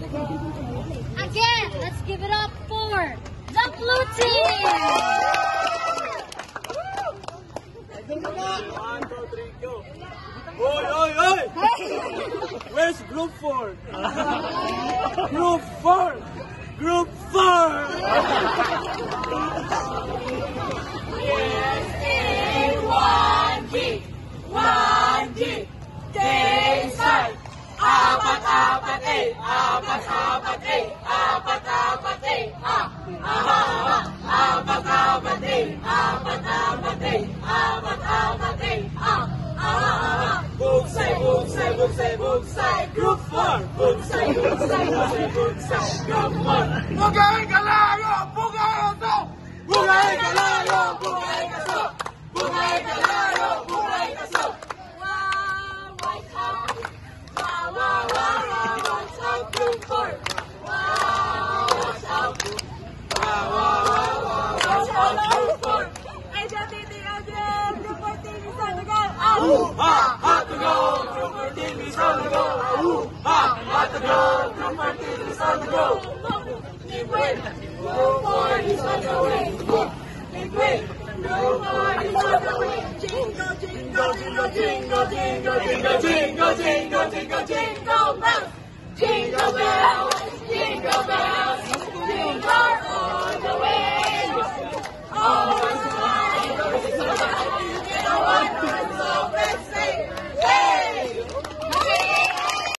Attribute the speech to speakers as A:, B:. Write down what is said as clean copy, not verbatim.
A: Again, let's give it up for the blue team.
B: 1, 2, 3, go. Oy, oy, oy! Where's group 4? Group 4! Group 4!
C: Yes, A1G, 1G, K-side, apat, apat, A, apat, apat, A, apat, apat, A, apat, apat, A, apat, apat, A, apat, apat, A, bugsay, bugsay, bugsay, bugsay, group 4, bugsay, bugsay, bugsay, bugsay, group 4.
B: Bugay Kalayo! Bugay Oto!
C: Bugay Kalayo! Bugay Kaso! Bugay Kalayo! Bugay Kaso! Wow! What's up? Wow! Wow! Wow! What's up, group 4? Wow! What's up? Wow! Wow! Wow! What's up, group 4? Group 4 team is on the go!
B: Ha! Hot to go! Group 4 team is on the go! Ha! Hot to go! Group 4 team is on the go!
C: Group 4 is on the way! Group 4 is on the way! Jingle, jingle, jingle, jingle, jingle, jingle, jingle, jingle, jingle, jingle bells! Jingle bells!